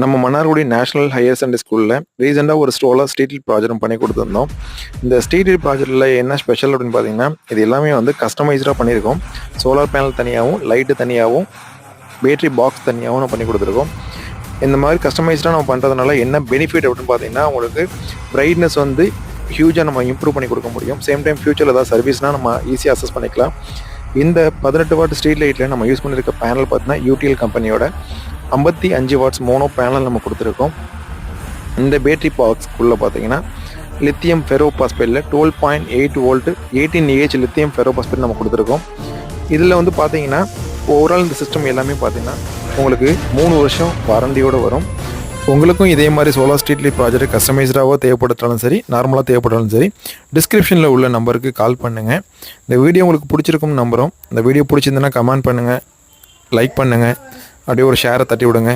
நம்ம Mannargudi national higher secondary ஸ்கூலில் ரீசெண்டாக ஒரு சோலார் ஸ்ட்ரீட் லைட் ப்ராஜெக்ட் பண்ணி கொடுத்துருந்தோம். இந்த ஸ்ட்ரீட் லைட் ப்ராஜெக்டில் என்ன ஸ்பெஷல் அப்படின்னு பார்த்தீங்கன்னா, இது எல்லாமே வந்து கஸ்டமைஸ்டாக பண்ணியிருக்கோம். சோலார் பேனல் தனியாகவும், லைட்டு தனியாகவும், பேட்டரி பாக்ஸ் தனியாகவும் நம்ம பண்ணி கொடுத்துருக்கோம். இந்த மாதிரி கஸ்டமைஸ்டாக நம்ம பண்ணுறதுனால என்ன பெனிஃபிட் அப்படின்னு பார்த்தீங்கன்னா, உங்களுக்கு பிரைட்னஸ் வந்து ஹியூஜாக நம்ம இம்ப்ரூவ் பண்ணி கொடுக்க முடியும். சேம் டைம் ஃபியூச்சரில் ஏதாவது சர்வீஸ்னால் நம்ம ஈஸியாக அசஸ் பண்ணிக்கலாம். இந்த 18 வாட் ஸ்ட்ரீட் லைட்டில் நம்ம யூஸ் பண்ணியிருக்க பேனல் பார்த்தீங்கன்னா யூடிஎல் கம்பெனியோட 55 வாட்ஸ் மோனோ பேனல் நம்ம கொடுத்துருக்கோம். இந்த பேட்டரி பாக்ஸ்க்குள்ளே பார்த்தீங்கன்னா லித்தியம் ஃபெரோபாஸ்பேட்டில் 12.8 வோல்ட்டு 18Ah லித்தியம் ஃபெரோபாஸ்பேட் நம்ம கொடுத்துருக்கோம். இதில் வந்து பார்த்தீங்கன்னா ஓவரால் இந்த சிஸ்டம் எல்லாமே பார்த்தீங்கன்னா உங்களுக்கு 3 வருஷம் வாரண்டியோடு வரும். உங்களுக்கும் இதே மாதிரி சோலார் ஸ்ட்ரீட் லைட் ப்ராஜெக்ட் கஸ்டமைஸ்டாக தேவைப்பட்டாலும் சரி, நார்மலாக தேவைப்பட்டாலும் சரி, டிஸ்கிரிப்ஷனில் உள்ள நம்பருக்கு கால் பண்ணுங்கள். இந்த வீடியோ உங்களுக்கு பிடிச்சிருக்கும்னு நம்புகிறோம். இந்த வீடியோ பிடிச்சிருந்ததுன்னா கமெண்ட் பண்ணுங்கள், லைக் பண்ணுங்கள், அப்படியே ஒரு ஷேரை தட்டி விடுங்க.